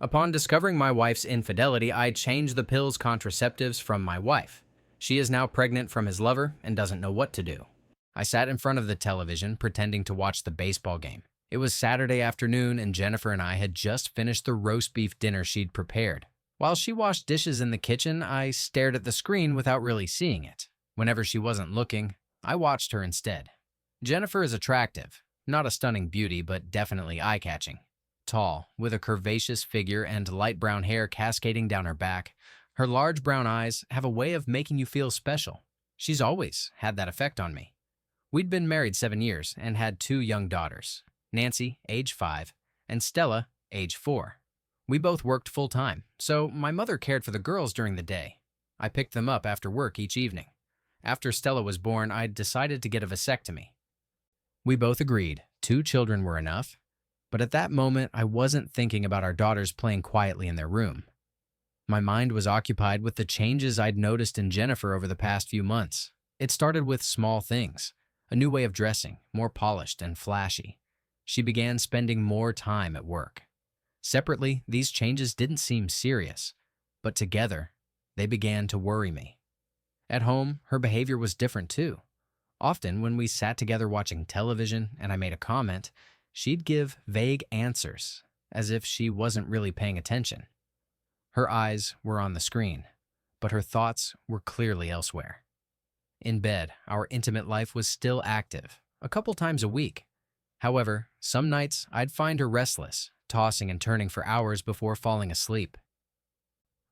Upon discovering my wife's infidelity, I changed the pill's contraceptives from my wife. She is now pregnant from his lover and doesn't know what to do. I sat in front of the television, pretending to watch the baseball game. It was Saturday afternoon, and Jennifer and I had just finished the roast beef dinner she'd prepared. While she washed dishes in the kitchen, I stared at the screen without really seeing it. Whenever she wasn't looking, I watched her instead. Jennifer is attractive. Not a stunning beauty, but definitely eye-catching. Tall, with a curvaceous figure and light brown hair cascading down her back, her large brown eyes have a way of making you feel special. She's always had that effect on me. We'd been married 7 years and had 2 young daughters, Nancy, age 5, and Stella, age 4. We both worked full-time, so my mother cared for the girls during the day. I picked them up after work each evening. After Stella was born, I decided to get a vasectomy. We both agreed 2 children were enough, but at that moment, I wasn't thinking about our daughters playing quietly in their room. My mind was occupied with the changes I'd noticed in Jennifer over the past few months. It started with small things, a new way of dressing, more polished and flashy. She began spending more time at work. Separately, these changes didn't seem serious, but together, they began to worry me. At home, her behavior was different too. Often, when we sat together watching television and I made a comment, she'd give vague answers, as if she wasn't really paying attention. Her eyes were on the screen, but her thoughts were clearly elsewhere. In bed, our intimate life was still active, a couple times a week. However, some nights I'd find her restless, tossing and turning for hours before falling asleep.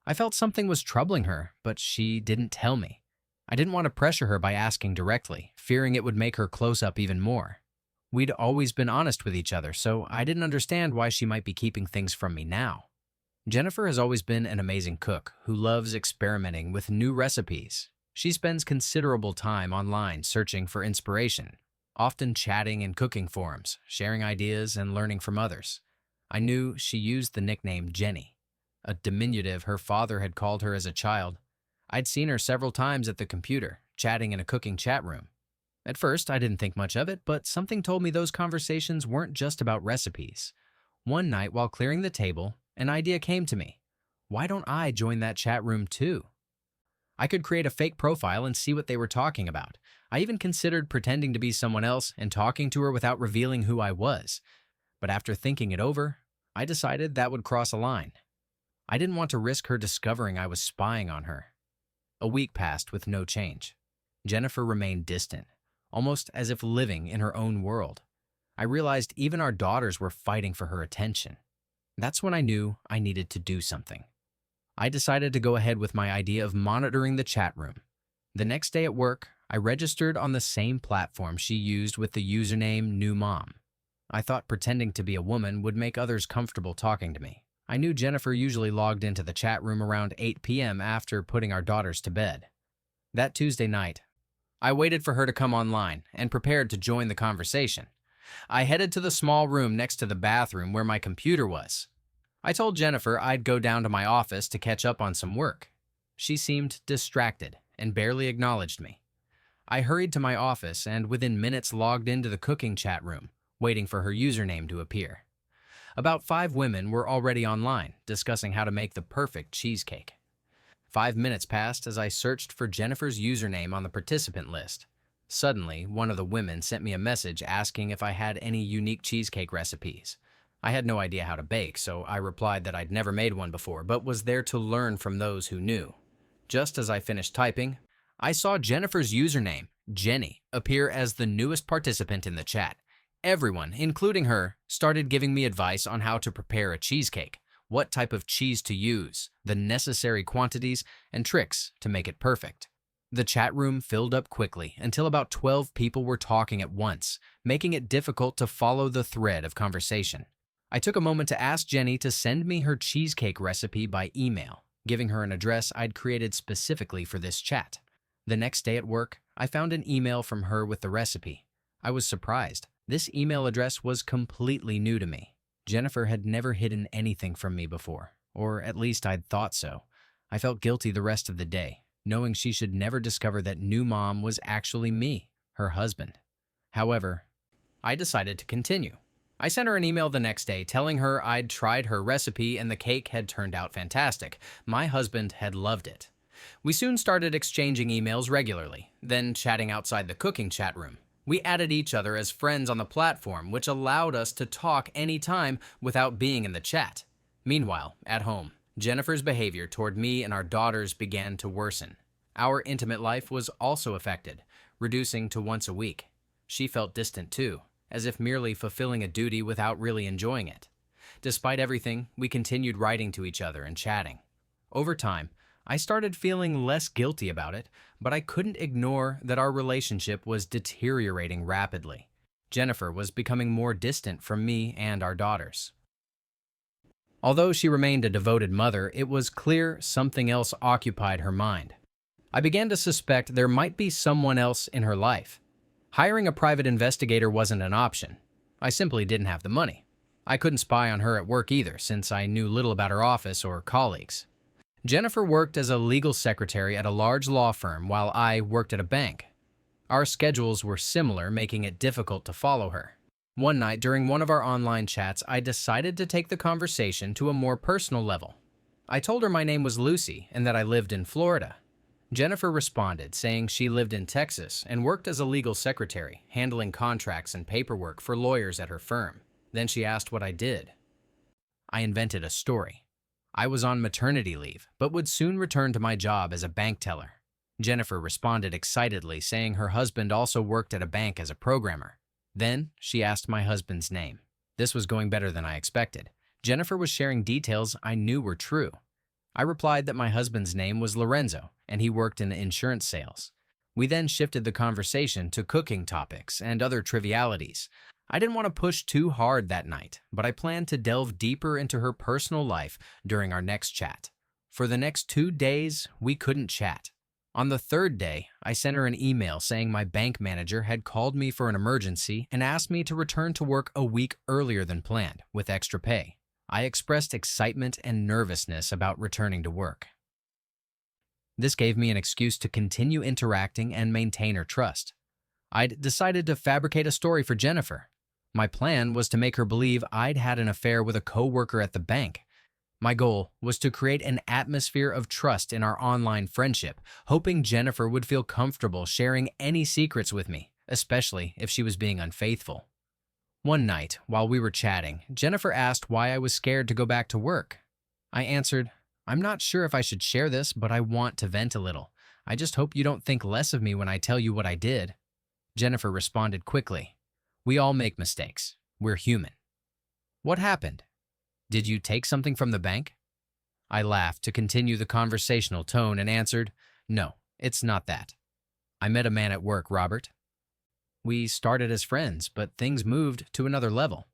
I felt something was troubling her, but she didn't tell me. I didn't want to pressure her by asking directly, fearing it would make her close up even more. We'd always been honest with each other, so I didn't understand why she might be keeping things from me now. Jennifer has always been an amazing cook who loves experimenting with new recipes. She spends considerable time online searching for inspiration, often chatting in cooking forums, sharing ideas and learning from others. I knew she used the nickname Jenny, a diminutive her father had called her as a child. I'd seen her several times at the computer, chatting in a cooking chat room. At first, I didn't think much of it, but something told me those conversations weren't just about recipes. One night, while clearing the table, an idea came to me. Why don't I join that chat room too? I could create a fake profile and see what they were talking about. I even considered pretending to be someone else and talking to her without revealing who I was. But after thinking it over, I decided that would cross a line. I didn't want to risk her discovering I was spying on her. A week passed with no change. Jennifer remained distant, almost as if living in her own world. I realized even our daughters were fighting for her attention. That's when I knew I needed to do something. I decided to go ahead with my idea of monitoring the chat room. The next day at work, I registered on the same platform she used with the username New Mom. I thought pretending to be a woman would make others comfortable talking to me. I knew Jennifer usually logged into the chat room around 8 p.m. after putting our daughters to bed. That Tuesday night, I waited for her to come online and prepared to join the conversation. I headed to the small room next to the bathroom where my computer was. I told Jennifer I'd go down to my office to catch up on some work. She seemed distracted and barely acknowledged me. I hurried to my office and within minutes logged into the cooking chat room, waiting for her username to appear. About 5 women were already online, discussing how to make the perfect cheesecake. 5 minutes passed as I searched for Jennifer's username on the participant list. Suddenly, one of the women sent me a message asking if I had any unique cheesecake recipes. I had no idea how to bake, so I replied that I'd never made one before, but was there to learn from those who knew. Just as I finished typing, I saw Jennifer's username, Jenny, appear as the newest participant in the chat. Everyone, including her, started giving me advice on how to prepare a cheesecake, what type of cheese to use, the necessary quantities, and tricks to make it perfect. The chat room filled up quickly until about 12 people were talking at once, making it difficult to follow the thread of conversation. I took a moment to ask Jenny to send me her cheesecake recipe by email, giving her an address I'd created specifically for this chat. The next day at work, I found an email from her with the recipe. I was surprised. This email address was completely new to me. Jennifer had never hidden anything from me before, or at least I'd thought so. I felt guilty the rest of the day, knowing she should never discover that New Mom was actually me, her husband. However, I decided to continue. I sent her an email the next day telling her I'd tried her recipe and the cake had turned out fantastic. My husband had loved it. We soon started exchanging emails regularly, then chatting outside the cooking chat room. We added each other as friends on the platform, which allowed us to talk anytime without being in the chat. Meanwhile, at home, Jennifer's behavior toward me and our daughters began to worsen. Our intimate life was also affected, reducing to once a week. She felt distant too, as if merely fulfilling a duty without really enjoying it. Despite everything, we continued writing to each other and chatting. Over time, I started feeling less guilty about it, but I couldn't ignore that our relationship was deteriorating rapidly. Jennifer was becoming more distant from me and our daughters. Although she remained a devoted mother, it was clear something else occupied her mind. I began to suspect there might be someone else in her life. Hiring a private investigator wasn't an option. I simply didn't have the money. I couldn't spy on her at work either, since I knew little about her office or colleagues. Jennifer worked as a legal secretary at a large law firm while I worked at a bank. Our schedules were similar, making it difficult to follow her. One night during one of our online chats, I decided to take the conversation to a more personal level. I told her my name was Lucy and that I lived in Florida. Jennifer responded, saying she lived in Texas and worked as a legal secretary, handling contracts and paperwork for lawyers at her firm. Then she asked what I did. I invented a story. I was on maternity leave, but would soon return to my job as a bank teller. Jennifer responded excitedly, saying her husband also worked at a bank as a programmer. Then she asked my husband's name. This was going better than I expected. Jennifer was sharing details I knew were true. I replied that my husband's name was Lorenzo, and he worked in insurance sales. We then shifted the conversation to cooking topics and other trivialities. I didn't want to push too hard that night, but I planned to delve deeper into her personal life during our next chat. For the next 2 days, we couldn't chat. On the third day, I sent her an email saying my bank manager had called me for an emergency and asked me to return to work a week earlier than planned, with extra pay. I expressed excitement and nervousness about returning to work. This gave me an excuse to continue interacting and maintain her trust. I'd decided to fabricate a story for Jennifer. My plan was to make her believe I'd had an affair with a coworker at the bank. My goal was to create an atmosphere of trust in our online friendship, hoping Jennifer would feel comfortable sharing any secrets with me, especially if she was being unfaithful. One night, while we were chatting, Jennifer asked why I was scared to go back to work. I answered, "I'm not sure if I should share this, but I want to vent a little. I just hope you don't think less of me when I tell you what I did." Jennifer responded quickly, "We all make mistakes. We're human." "What happened? Did you take something from the bank?" I laughed to continue the conversational tone and answered, "No, it's not that. I met a man at work, Robert. We started as friends, but things moved to another level."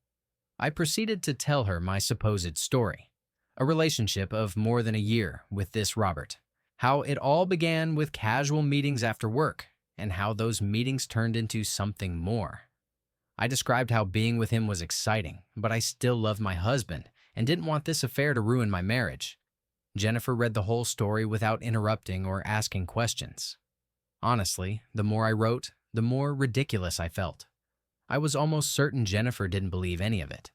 I proceeded to tell her my supposed story, a relationship of more than a year with this Robert, how it all began with casual meetings after work, and how those meetings turned into something more. I described how being with him was exciting, but I still loved my husband and didn't want this affair to ruin my marriage. Jennifer read the whole story without interrupting or asking questions. Honestly, the more I wrote, the more ridiculous I felt. I was almost certain Jennifer didn't believe any of it.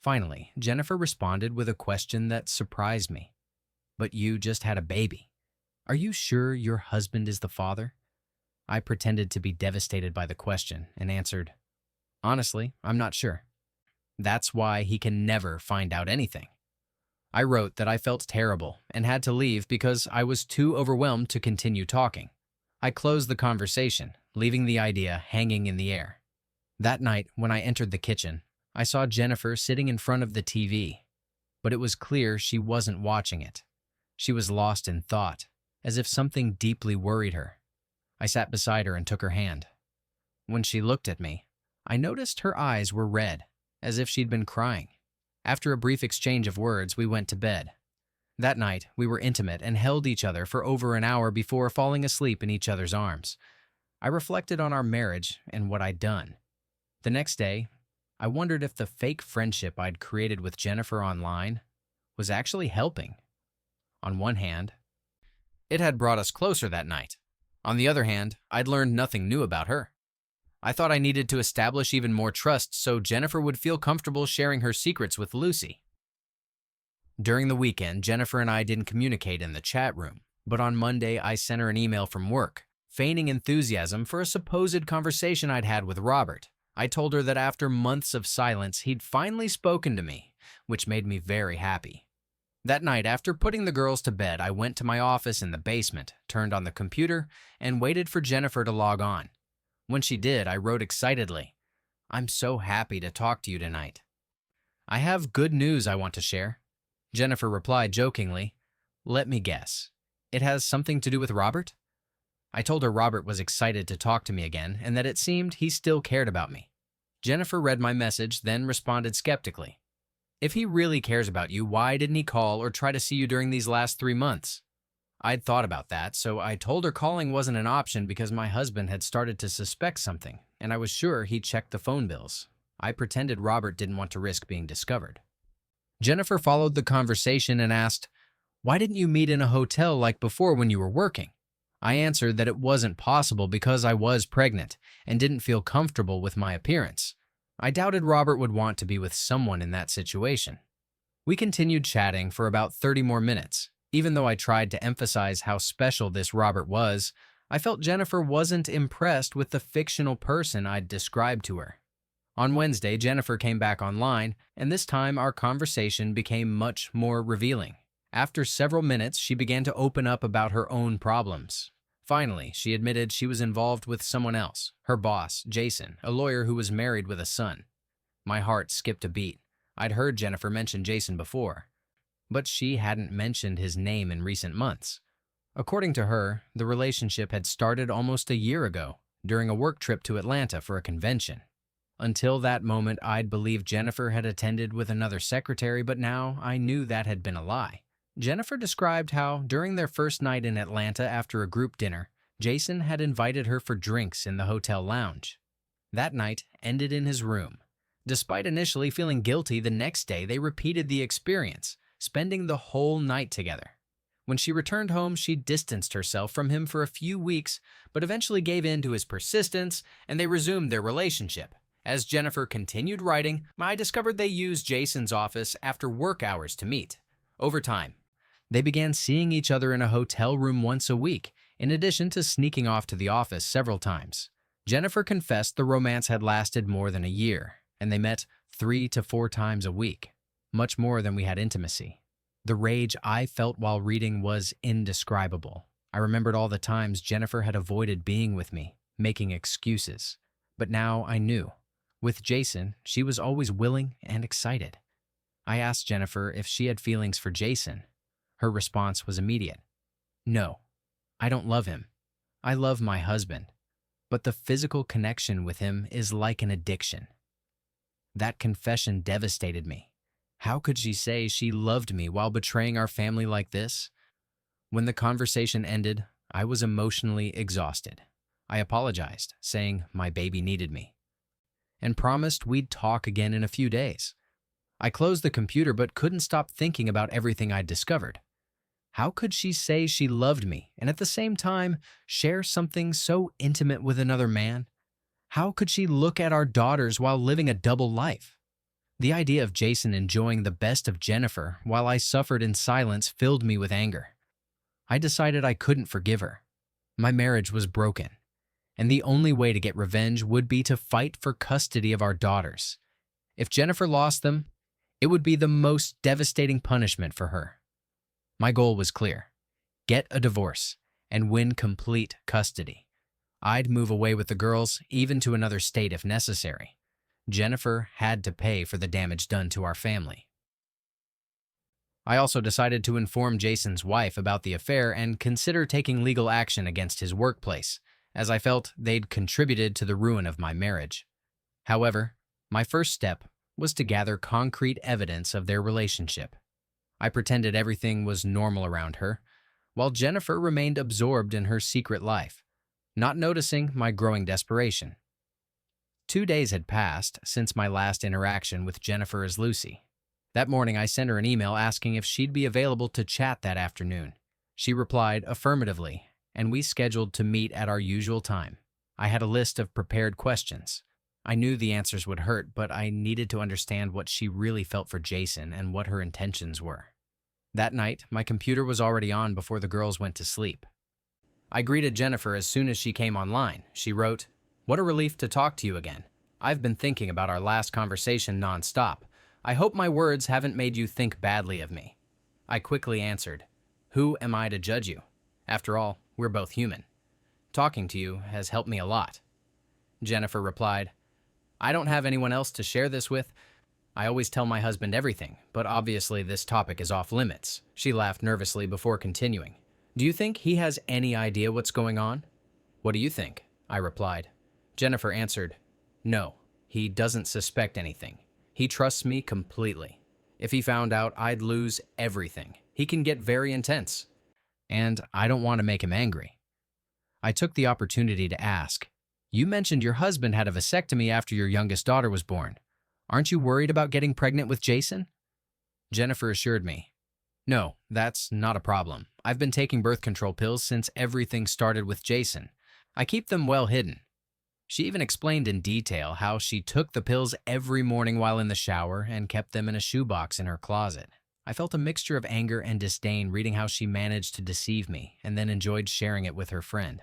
Finally, Jennifer responded with a question that surprised me. "But you just had a baby. Are you sure your husband is the father?" I pretended to be devastated by the question and answered, "Honestly, I'm not sure. That's why he can never find out anything." I wrote that I felt terrible and had to leave because I was too overwhelmed to continue talking. I closed the conversation, leaving the idea hanging in the air. That night, when I entered the kitchen, I saw Jennifer sitting in front of the TV, but it was clear she wasn't watching it. She was lost in thought, as if something deeply worried her. I sat beside her and took her hand. When she looked at me, I noticed her eyes were red, as if she'd been crying. After a brief exchange of words, we went to bed. That night, we were intimate and held each other for over an hour before falling asleep in each other's arms. I reflected on our marriage and what I'd done. The next day, I wondered if the fake friendship I'd created with Jennifer online was actually helping. On one hand, it had brought us closer that night. On the other hand, I'd learned nothing new about her. I thought I needed to establish even more trust so Jennifer would feel comfortable sharing her secrets with Lucy. During the weekend, Jennifer and I didn't communicate in the chat room, but on Monday I sent her an email from work, feigning enthusiasm for a supposed conversation I'd had with Robert. I told her that after months of silence, he'd finally spoken to me, which made me very happy. That night, after putting the girls to bed, I went to my office in the basement, turned on the computer, and waited for Jennifer to log on. When she did, I wrote excitedly, "I'm so happy to talk to you tonight. I have good news I want to share." Jennifer replied jokingly, "Let me guess. It has something to do with Robert?" I told her Robert was excited to talk to me again and that it seemed he still cared about me. Jennifer read my message, then responded skeptically. "If he really cares about you, why didn't he call or try to see you during these last 3 months?" I'd thought about that, so I told her calling wasn't an option because my husband had started to suspect something, and I was sure he checked the phone bills. I pretended Robert didn't want to risk being discovered. Jennifer followed the conversation and asked, "Why didn't you meet in a hotel like before when you were working?" I answered that it wasn't possible because I was pregnant and didn't feel comfortable with my appearance. I doubted Robert would want to be with someone in that situation. We continued chatting for about 30 more minutes. Even though I tried to emphasize how special this Robert was, I felt Jennifer wasn't impressed with the fictional person I'd described to her. On Wednesday, Jennifer came back online, and this time our conversation became much more revealing. After several minutes, she began to open up about her own problems. Finally, she admitted she was involved with someone else, her boss, Jason, a lawyer who was married with a son. My heart skipped a beat. I'd heard Jennifer mention Jason before, but she hadn't mentioned his name in recent months. According to her, the relationship had started almost a year ago, during a work trip to Atlanta for a convention. Until that moment, I'd believed Jennifer had attended with another secretary, but now I knew that had been a lie. Jennifer described how, during their first night in Atlanta after a group dinner, Jason had invited her for drinks in the hotel lounge. That night ended in his room. Despite initially feeling guilty, the next day they repeated the experience, spending the whole night together. When she returned home, she distanced herself from him for a few weeks, but eventually gave in to his persistence, and they resumed their relationship. As Jennifer continued writing, I discovered they used Jason's office after work hours to meet. Over time, they began seeing each other in a hotel room once a week, in addition to sneaking off to the office several times. Jennifer confessed the romance had lasted more than a year, and they met 3 to 4 times a week, much more than we had intimacy. The rage I felt while reading was indescribable. I remembered all the times Jennifer had avoided being with me, making excuses. But now I knew. With Jason, she was always willing and excited. I asked Jennifer if she had feelings for Jason. Her response was immediate. "No, I don't love him. I love my husband. But the physical connection with him is like an addiction." That confession devastated me. How could she say she loved me while betraying our family like this? When the conversation ended, I was emotionally exhausted. I apologized, saying my baby needed me, and promised we'd talk again in a few days. I closed the computer but couldn't stop thinking about everything I'd discovered. How could she say she loved me and at the same time share something so intimate with another man? How could she look at our daughters while living a double life? The idea of Jason enjoying the best of Jennifer while I suffered in silence filled me with anger. I decided I couldn't forgive her. My marriage was broken, and the only way to get revenge would be to fight for custody of our daughters. If Jennifer lost them, it would be the most devastating punishment for her. My goal was clear: get a divorce and win complete custody. I'd move away with the girls, even to another state if necessary. Jennifer had to pay for the damage done to our family. I also decided to inform Jason's wife about the affair and consider taking legal action against his workplace, as I felt they'd contributed to the ruin of my marriage. However, my first step was to gather concrete evidence of their relationship. I pretended everything was normal around her, while Jennifer remained absorbed in her secret life, not noticing my growing desperation. 2 days had passed since my last interaction with Jennifer as Lucy. That morning, I sent her an email asking if she'd be available to chat that afternoon. She replied affirmatively, and we scheduled to meet at our usual time. I had a list of prepared questions. I knew the answers would hurt, but I needed to understand what she really felt for Jason and what her intentions were. That night, my computer was already on before the girls went to sleep. I greeted Jennifer as soon as she came online. She wrote, "What a relief to talk to you again. I've been thinking about our last conversation nonstop. I hope my words haven't made you think badly of me." I quickly answered, "Who am I to judge you? After all, we're both human. Talking to you has helped me a lot." Jennifer replied, "I don't have anyone else to share this with. I always tell my husband everything, but obviously this topic is off limits." She laughed nervously before continuing. "Do you think he has any idea what's going on?" "What do you think?" I replied. Jennifer answered, "No, he doesn't suspect anything. He trusts me completely. If he found out, I'd lose everything. He can get very intense, and I don't want to make him angry." I took the opportunity to ask, "You mentioned your husband had a vasectomy after your youngest daughter was born. Aren't you worried about getting pregnant with Jason?" Jennifer assured me, "No, that's not a problem. I've been taking birth control pills since everything started with Jason. I keep them well hidden." She even explained in detail how she took the pills every morning while in the shower and kept them in a shoebox in her closet. I felt a mixture of anger and disdain reading how she managed to deceive me and then enjoyed sharing it with her friend.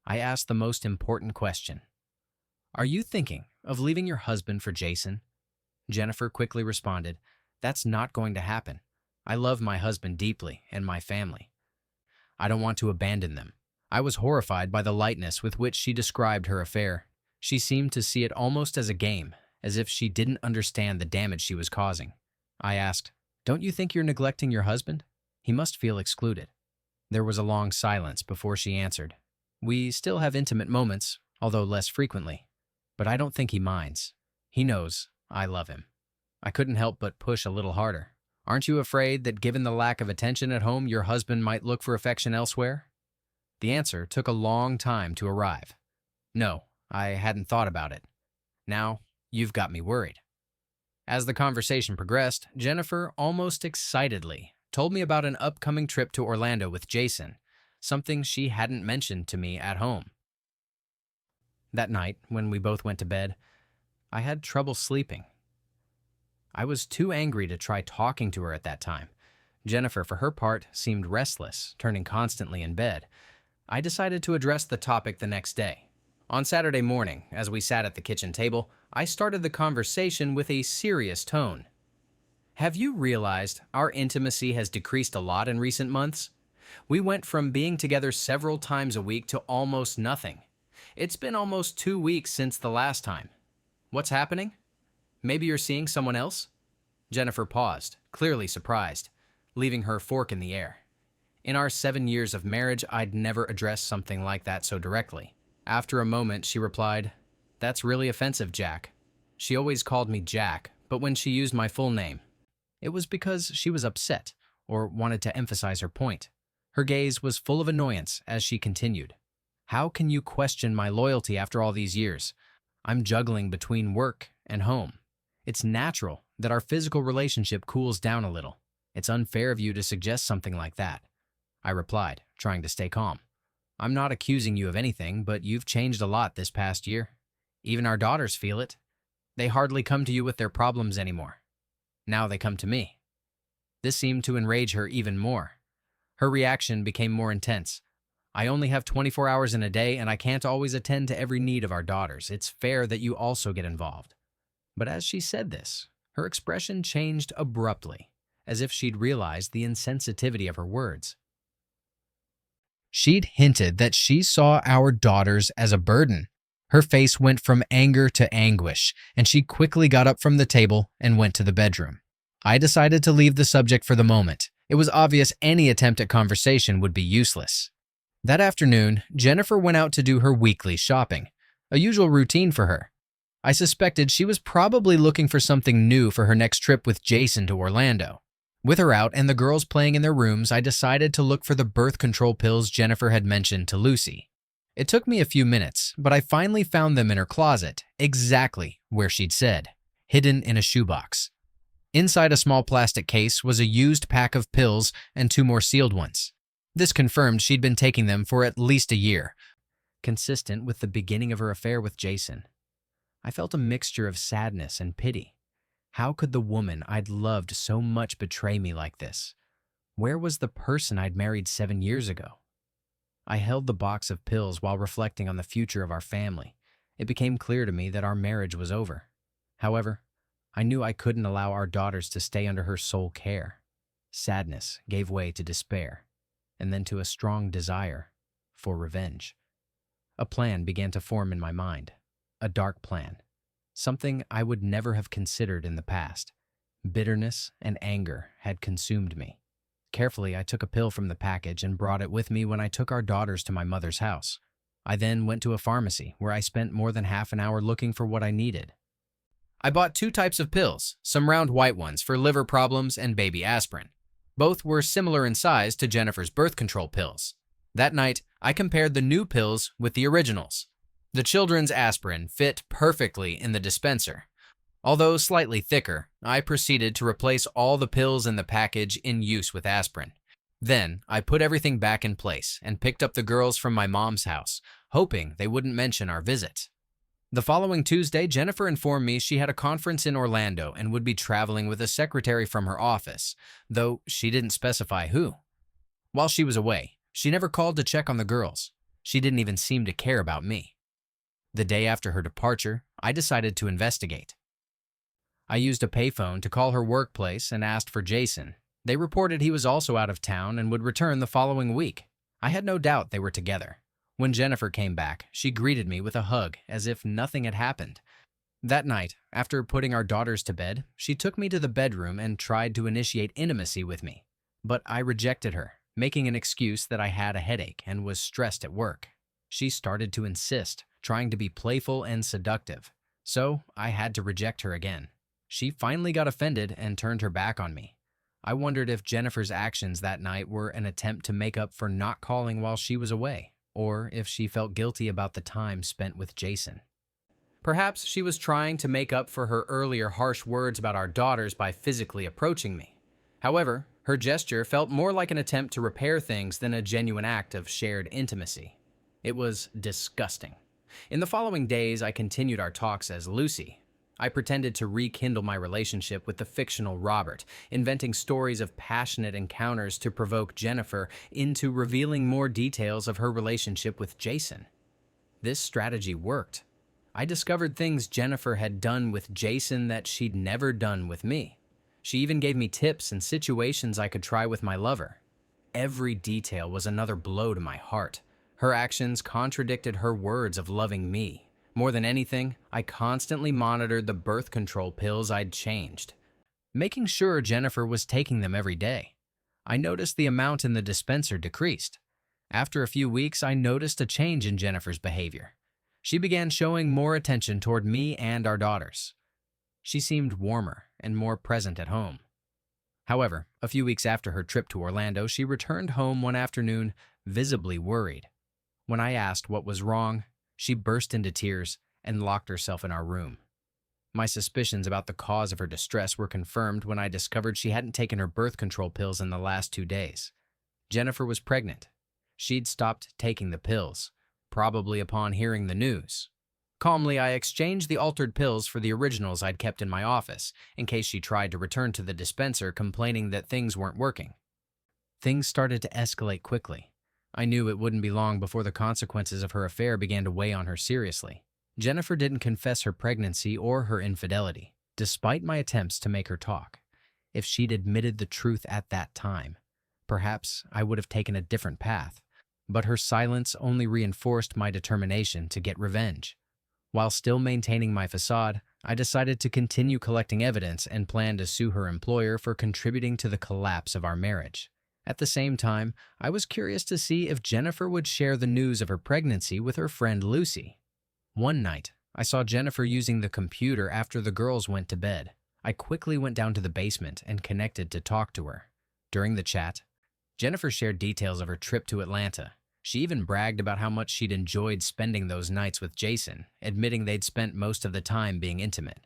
I asked the most important question. "Are you thinking of leaving your husband for Jason?" Jennifer quickly responded, "That's not going to happen. I love my husband deeply and my family. I don't want to abandon them." I was horrified by the lightness with which she described her affair. She seemed to see it almost as a game, as if she didn't understand the damage she was causing. I asked, "Don't you think you're neglecting your husband? He must feel excluded." There was a long silence before she answered, "We still have intimate moments, although less frequently. But I don't think he minds. He knows I love him." I couldn't help but push a little harder. "Aren't you afraid that given the lack of attention at home, your husband might look for affection elsewhere?" The answer took a long time to arrive. "No, I hadn't thought about it. Now, you've got me worried." As the conversation progressed, Jennifer almost excitedly told me about an upcoming trip to Orlando with Jason, something she hadn't mentioned to me at home. That night, when we both went to bed, I had trouble sleeping. I was too angry to try talking to her at that time. Jennifer, for her part, seemed restless, turning constantly in bed. I decided to address the topic the next day. On Saturday morning, as we sat at the kitchen table, I started the conversation with a serious tone. "Have you realized our intimacy has decreased a lot in recent months? We went from being together several times a week to almost nothing. It's been almost 2 weeks since the last time. What's happening? Maybe you're seeing someone else?" Jennifer paused, clearly surprised, leaving her fork in the air. In our 7 years of marriage, I'd never addressed something like that so directly. After a moment, she replied, "That's really offensive, Jack." She always called me Jack, but when she used my full name, it was because she was upset or wanted to emphasize her point. Her gaze was full of annoyance as she continued, "How can you question my loyalty after all these years? I'm juggling between work and home. It's natural that our physical relationship cools down a little. It's unfair of you to suggest something like that." I replied, trying to stay calm. "I'm not accusing you of anything, but you've changed a lot this past year. Even our daughters feel it. They hardly come to you with their problems anymore. Now they come to me." This seemed to enrage her even more. Her reaction became more intense. "I only have 24 hours in a day, and I can't always attend to every need of our daughters. It's fair that you also get involved." But as she said this, her expression changed abruptly, as if she'd realized the insensitivity of her words. She'd hinted that she saw our daughters as a burden. Her face went from anger to anguish, and she quickly got up from the table and went to the bedroom. I decided to leave the subject for the moment. It was obvious any attempt at conversation would be useless. That afternoon, Jennifer went out to do her weekly shopping, a usual routine for her. I suspected she was probably looking for something new for her next trip with Jason to Orlando. With her out and the girls playing in their rooms, I decided to look for the birth control pills Jennifer had mentioned to Lucy. It took me a few minutes, but I finally found them in her closet, exactly where she'd said, hidden in a shoebox. Inside a small plastic case was a used pack of pills and 2 more sealed ones. This confirmed she'd been taking them for at least a year. consistent with the beginning of her affair with Jason. I felt a mixture of sadness and pity. How could the woman I'd loved so much betray me like this? Where was the person I'd married 7 years ago? I held the box of pills while reflecting on the future of our family. It became clear to me that our marriage was over. However, I knew I couldn't allow our daughters to stay under her sole care. Sadness gave way to despair, and then to a strong desire for revenge. A plan began to form in my mind, a dark plan, something I would never have considered in the past. Bitterness and anger had consumed me. Carefully, I took a pill from the package and brought it with me when I took our daughters to my mother's house. I then went to a pharmacy where I spent more than half an hour looking for what I needed. I bought 2 types of pills, some round white ones for liver problems and baby aspirin. Both were similar in size to Jennifer's birth control pills. That night, I compared the new pills with the originals. The children's aspirin fit perfectly in the dispenser. Although slightly thicker, I proceeded to replace all the pills in the package in use with aspirin. Then, I put everything back in place and picked up the girls from my mom's house, hoping they wouldn't mention our visit. The following Tuesday, Jennifer informed me she had a conference in Orlando and would be traveling with a secretary from her office, though she didn't specify who. While she was away, she never called to check on the girls. She didn't even seem to care about me. The day after her departure, I decided to investigate. I used a payphone to call her workplace and asked for Jason. They reported he was also out of town and would return the following week. I had no doubt they were together. When Jennifer came back, she greeted me with a hug as if nothing had happened. That night, after putting our daughters to bed, she took me to the bedroom and tried to initiate intimacy with me. But I rejected her, making an excuse that I had a headache and was stressed at work. She started to insist, trying to be playful and seductive. So I had to reject her again. She finally got offended and turned her back on me. I wondered if Jennifer's actions that night were an attempt to make up for not calling while she was away, or if she felt guilty about the time spent with Jason. Perhaps she was trying to make up for her earlier harsh words about our daughters by physically approaching me. However, her gesture felt more like an attempt to repair things than a genuine act of shared intimacy. It was disgusting. In the following days, I continued our talks as Lucy. I pretended to rekindle my relationship with the fictional Robert, inventing stories of passionate encounters to provoke Jennifer into revealing more details of her relationship with Jason. This strategy worked. I discovered things Jennifer had done with Jason that she'd never done with me. She even gave me tips and situations I could try with my lover. Every detail was another blow to my heart. Her actions contradicted her words of loving me. More than anything, I constantly monitored the birth control pills I'd changed, making sure Jennifer was taking them every day. I noticed the amount in the dispenser decreased. After a few weeks, I noticed a change in Jennifer's behavior. She began showing more attention toward me and our daughters. She seemed warmer and more present at home. However, a few weeks after her trip to Orlando, she returned home one afternoon, visibly worried. When I asked what was wrong, she burst into tears and locked herself in our room. My suspicions about the cause of her distress were confirmed when I discovered she hadn't taken her birth control pills in the last 2 days. Jennifer was pregnant. She'd stopped taking the pills, probably upon hearing the news. Calmly, I exchanged the altered pills for the originals I'd kept in my office, in case she tried to return to the dispenser complaining that things weren't working. Things started to escalate quickly. I knew it wouldn't be long before the consequences of her affair began to weigh on her seriously. Jennifer didn't confess her pregnancy or her infidelity, despite my attempts to make her talk. If she'd admitted the truth at that time, perhaps I would have taken a different path. But her silence only reinforced my determination to get revenge. While still maintaining my facade, I decided to continue collecting evidence and planned to sue her employer for contributing to the collapse of our marriage. At the same time, I was curious to see if Jennifer would share the news of her pregnancy with her friend Lucy. One night, I saw Jennifer using the computer after the girls went to bed. I quickly went down to the basement and connected to talk to her. During the chat, Jennifer shared details of her trip to Atlanta. She even bragged about how much she'd enjoyed spending those nights with Jason, admitting they'd spent most of the time being intimate.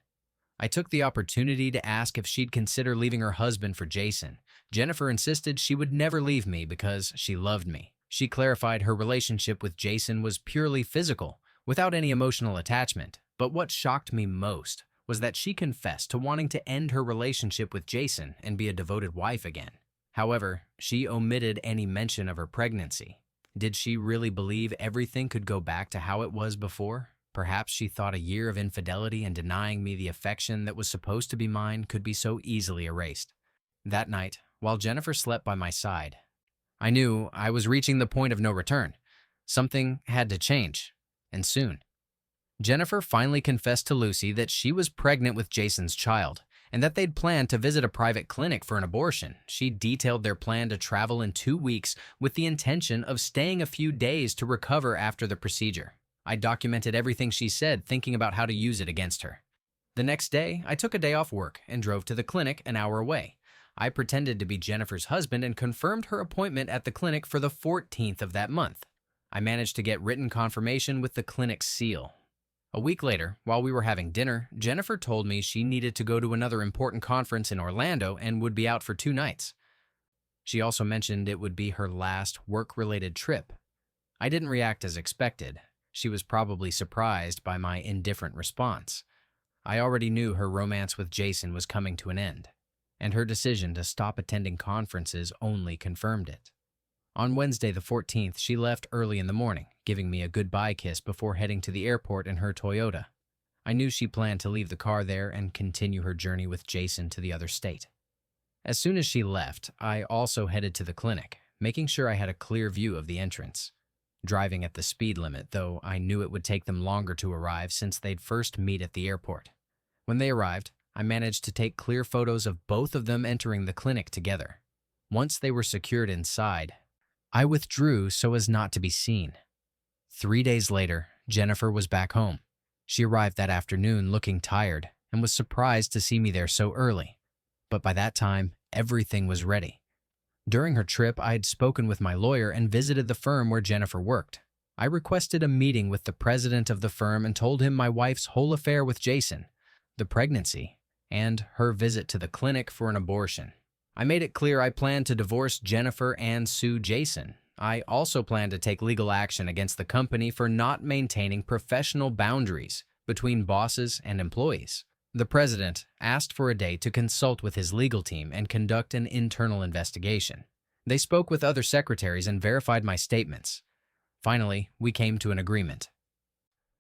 I took the opportunity to ask if she'd consider leaving her husband for Jason. Jennifer insisted she would never leave me because she loved me. She clarified her relationship with Jason was purely physical, without any emotional attachment. But what shocked me most was that she confessed to wanting to end her relationship with Jason and be a devoted wife again. However, she omitted any mention of her pregnancy. Did she really believe everything could go back to how it was before? Perhaps she thought a year of infidelity and denying me the affection that was supposed to be mine could be so easily erased. That night, while Jennifer slept by my side, I knew I was reaching the point of no return. Something had to change, and soon. Jennifer finally confessed to Lucy that she was pregnant with Jason's child, and that they'd planned to visit a private clinic for an abortion. She detailed their plan to travel in 2 weeks with the intention of staying a few days to recover after the procedure. I documented everything she said, thinking about how to use it against her. The next day, I took a day off work and drove to the clinic an hour away. I pretended to be Jennifer's husband and confirmed her appointment at the clinic for the 14th of that month. I managed to get written confirmation with the clinic's seal. A week later, while we were having dinner, Jennifer told me she needed to go to another important conference in Orlando and would be out for 2 nights. She also mentioned it would be her last work-related trip. I didn't react as expected. She was probably surprised by my indifferent response. I already knew her romance with Jason was coming to an end, and her decision to stop attending conferences only confirmed it. On Wednesday the 14th, she left early in the morning, giving me a goodbye kiss before heading to the airport in her Toyota. I knew she planned to leave the car there and continue her journey with Jason to the other state. As soon as she left, I also headed to the clinic, making sure I had a clear view of the entrance. Driving at the speed limit, though I knew it would take them longer to arrive since they'd first meet at the airport. When they arrived, I managed to take clear photos of both of them entering the clinic together. Once they were secured inside, I withdrew so as not to be seen. 3 days later, Jennifer was back home. She arrived that afternoon looking tired and was surprised to see me there so early. But by that time, everything was ready. During her trip, I had spoken with my lawyer and visited the firm where Jennifer worked. I requested a meeting with the president of the firm and told him my wife's whole affair with Jason, the pregnancy, and her visit to the clinic for an abortion. I made it clear I planned to divorce Jennifer and sue Jason. I also planned to take legal action against the company for not maintaining professional boundaries between bosses and employees. The president asked for a day to consult with his legal team and conduct an internal investigation. They spoke with other secretaries and verified my statements. Finally, we came to an agreement.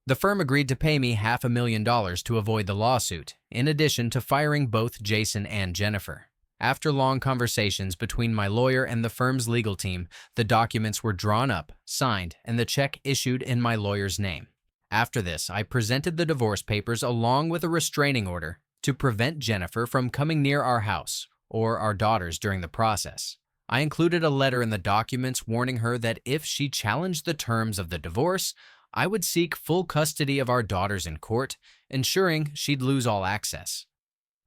The firm agreed to pay me $500,000 to avoid the lawsuit, in addition to firing both Jason and Jennifer. After long conversations between my lawyer and the firm's legal team, the documents were drawn up, signed, and the check issued in my lawyer's name. After this, I presented the divorce papers along with a restraining order to prevent Jennifer from coming near our house or our daughters during the process. I included a letter in the documents warning her that if she challenged the terms of the divorce, I would seek full custody of our daughters in court, ensuring she'd lose all access.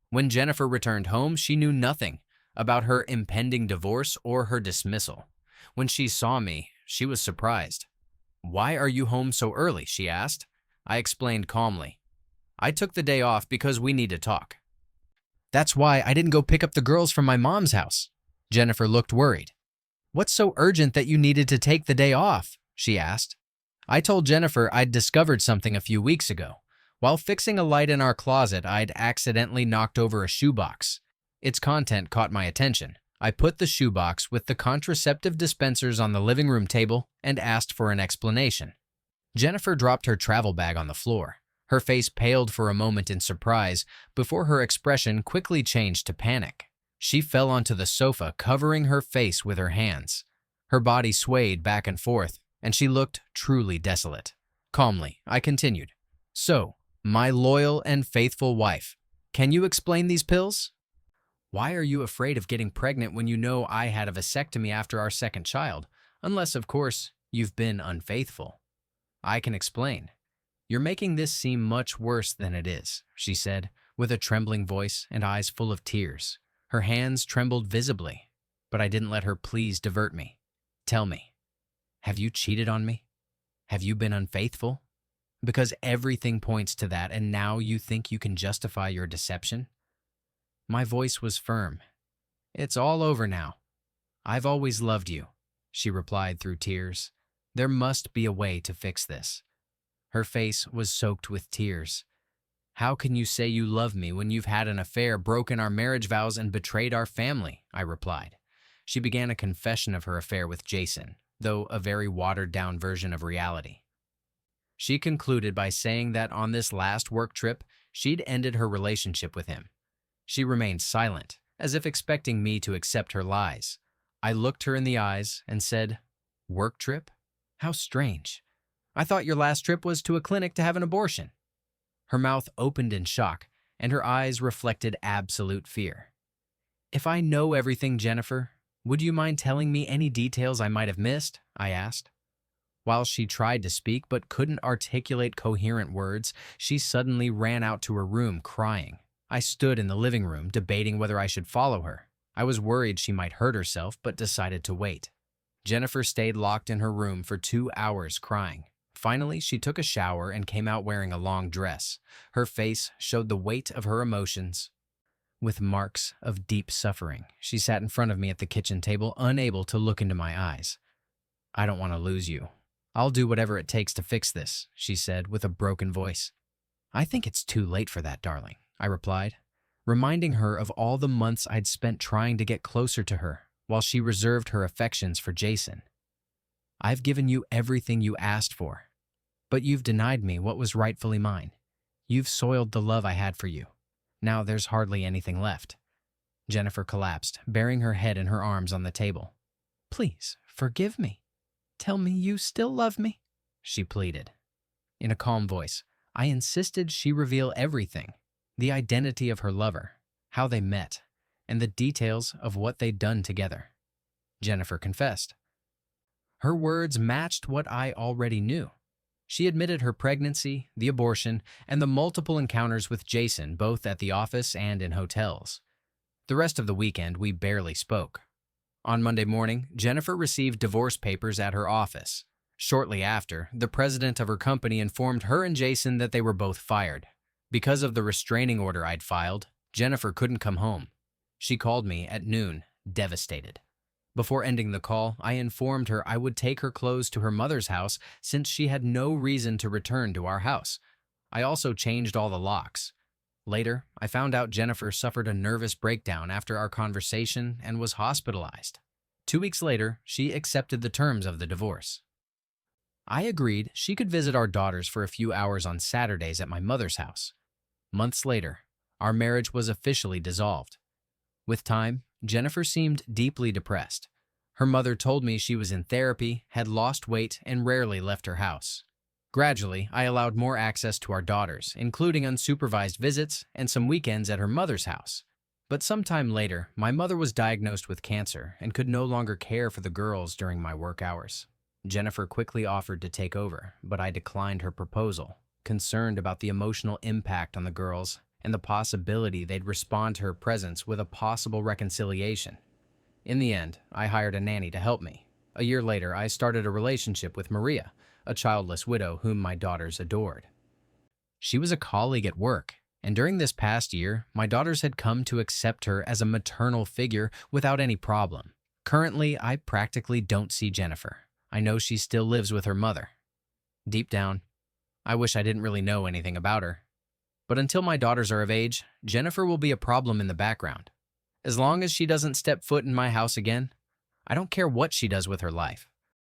When Jennifer returned home, she knew nothing about her impending divorce or her dismissal. When she saw me, she was surprised. "Why are you home so early?" she asked. I explained calmly. "I took the day off because we need to talk." "That's why I didn't go pick up the girls from my mom's house." Jennifer looked worried. "What's so urgent that you needed to take the day off?" she asked. I told Jennifer I'd discovered something a few weeks ago. While fixing a light in our closet, I'd accidentally knocked over a shoebox. Its content caught my attention. I put the shoebox with the contraceptive dispensers on the living room table and asked for an explanation. Jennifer dropped her travel bag on the floor. Her face paled for a moment in surprise before her expression quickly changed to panic. She fell onto the sofa, covering her face with her hands. Her body swayed back and forth, and she looked truly desolate. Calmly, I continued. "So, my loyal and faithful wife, can you explain these pills? Why are you afraid of getting pregnant when you know I had a vasectomy after our second child? Unless, of course, you've been unfaithful." "I can explain. You're making this seem much worse than it is," she said, with a trembling voice and eyes full of tears. Her hands trembled visibly, but I didn't let her pleas divert me. "Tell me, have you cheated on me? Have you been unfaithful? Because everything points to that, and now you think you can justify your deception?" My voice was firm. "It's all over now. I've always loved you. she replied through tears. There must be a way to fix this. Her face was soaked with tears. How can you say you love me when you've had an affair, broken our marriage vows, and betrayed our family? I replied. She began a confession of her affair with Jason, though a very watered-down version of reality. She concluded by saying that on this last work trip, she'd ended her relationship with him. She remained silent, as if expecting me to accept her lies. I looked her in the eyes and said, "Work trip? How strange. I thought your last trip was to a clinic to have an abortion." Her mouth opened in shock, and her eyes reflected absolute fear. "If I know everything, Jennifer, would you mind telling me any details I might have missed?" I asked. While she tried to speak but couldn't articulate coherent words, she suddenly ran out to her room crying. I stood in the living room debating whether I should follow her. I was worried she might hurt herself but decided to wait. Jennifer stayed locked in her room for 2 hours crying. Finally, she took a shower and came out wearing a long dress. Her face showed the weight of her emotions, with marks of deep suffering. She sat in front of me at the kitchen table, unable to look into my eyes. "I don't want to lose you. I'll do whatever it takes to fix this," she said with a broken voice. "I think it's too late for that, darling," I replied, reminding her of all the months I'd spent trying to get closer to her, while she reserved her affections for Jason. "I've given you everything you asked for, but you've denied me what was rightfully mine. You've soiled the love I had for you. Now there's hardly anything left." Jennifer collapsed, burying her head in her arms on the table. "Please, forgive me. Tell me you still love me," she pleaded. In a calm voice, I insisted she reveal everything, the identity of her lover, how they met, and the details of what they'd done together. Jennifer confessed. Her words matched what I already knew. She admitted her pregnancy, the abortion, and the multiple encounters with Jason, both at the office and in hotels. The rest of the weekend, we barely spoke. On Monday morning, Jennifer received divorce papers at her office. Shortly after, the president of her company informed her and Jason that they were both fired. Because of the restraining order I'd filed, Jennifer couldn't come home. She called me at noon, devastated. Before ending the call, I informed her I would take her clothes to her mother's house since she had no reason to return to our house. I also changed all the locks. Later, I found out Jennifer suffered a nervous breakdown after our conversation and was hospitalized. 2 weeks later, she accepted the terms of the divorce. I agreed she could visit our daughters for a few hours on Saturdays at my mother's house. Months later, our marriage was officially dissolved. With time, Jennifer seemed deeply depressed. Her mother told me she was in therapy, had lost weight, and rarely left her house. Gradually, I allowed more access to our daughters, including unsupervised visits and some weekends at her mother's house. But sometime later, my mother was diagnosed with cancer and could no longer care for the girls during my work hours. Jennifer quickly offered to take over, but I declined her proposal, concerned about the emotional impact on the girls and the possibility they'd respond to her presence with a possible reconciliation. In the end, I hired a nanny to help me. A year later, I started a relationship with Maria, a childless widow whom my daughters adored. She was a colleague at work, and during this past year, my daughters had come to accept her as a maternal figure without any problem. Currently, I practically don't see Jennifer. I know she still lives with her mother. Deep down, I wish I didn't really know anything about her. But until my daughters are of age, Jennifer will be a problem in the background. As long as she doesn't step foot in my house again, I don't care what she does with her life.